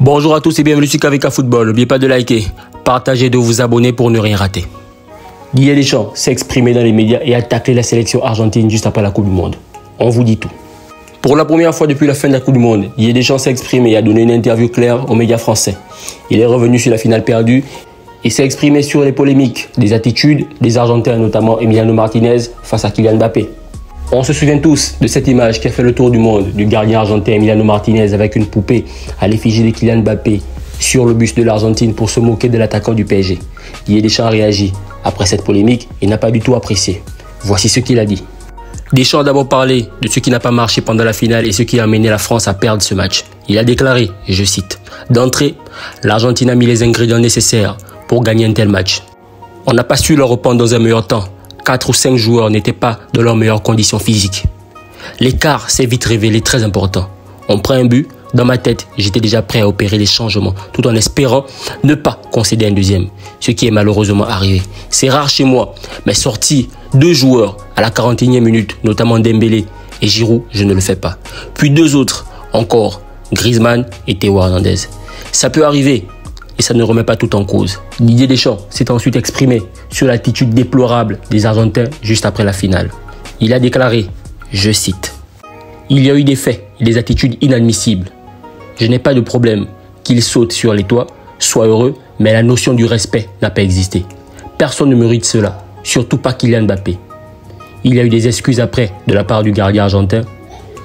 Bonjour à tous et bienvenue sur KVK Football. N'oubliez pas de liker, partager et de vous abonner pour ne rien rater. Didier Deschamps s'est exprimé dans les médias et a taclé la sélection argentine juste après la Coupe du Monde. On vous dit tout. Pour la première fois depuis la fin de la Coupe du Monde, Didier Deschamps s'est exprimé et a donné une interview claire aux médias français. Il est revenu sur la finale perdue et s'est exprimé sur les polémiques des attitudes des Argentins, notamment Emiliano Martinez face à Kylian Mbappé. On se souvient tous de cette image qui a fait le tour du monde du gardien argentin Emiliano Martinez avec une poupée à l'effigie de Kylian Mbappé sur le buste de l'Argentine pour se moquer de l'attaquant du PSG. Didier Deschamps a réagi. Après cette polémique, il n'a pas du tout apprécié. Voici ce qu'il a dit. Deschamps a d'abord parlé de ce qui n'a pas marché pendant la finale et ce qui a amené la France à perdre ce match. Il a déclaré, et je cite, « D'entrée, l'Argentine a mis les ingrédients nécessaires pour gagner un tel match. On n'a pas su leur répondre dans un meilleur temps. 4 ou 5 joueurs n'étaient pas dans leurs meilleures conditions physiques. L'écart s'est vite révélé très important. On prend un but, dans ma tête, j'étais déjà prêt à opérer les changements, tout en espérant ne pas concéder un deuxième, ce qui est malheureusement arrivé. C'est rare chez moi, mais sortir 2 joueurs à la 41e minute, notamment Dembélé et Giroud, je ne le fais pas. Puis 2 autres, encore, Griezmann et Théo Hernandez. Ça peut arriver. Et ça ne remet pas tout en cause. Didier Deschamps s'est ensuite exprimé sur l'attitude déplorable des Argentins juste après la finale. Il a déclaré, je cite, « Il y a eu des faits et des attitudes inadmissibles. Je n'ai pas de problème qu'ils sautent sur les toits, soient heureux, mais la notion du respect n'a pas existé. Personne ne mérite cela, surtout pas Kylian Mbappé. Il y a eu des excuses après de la part du gardien argentin.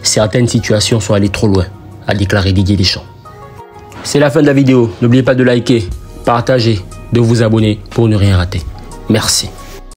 Certaines situations sont allées trop loin, a déclaré Didier Deschamps. C'est la fin de la vidéo. N'oubliez pas de liker, partager, de vous abonner pour ne rien rater. Merci.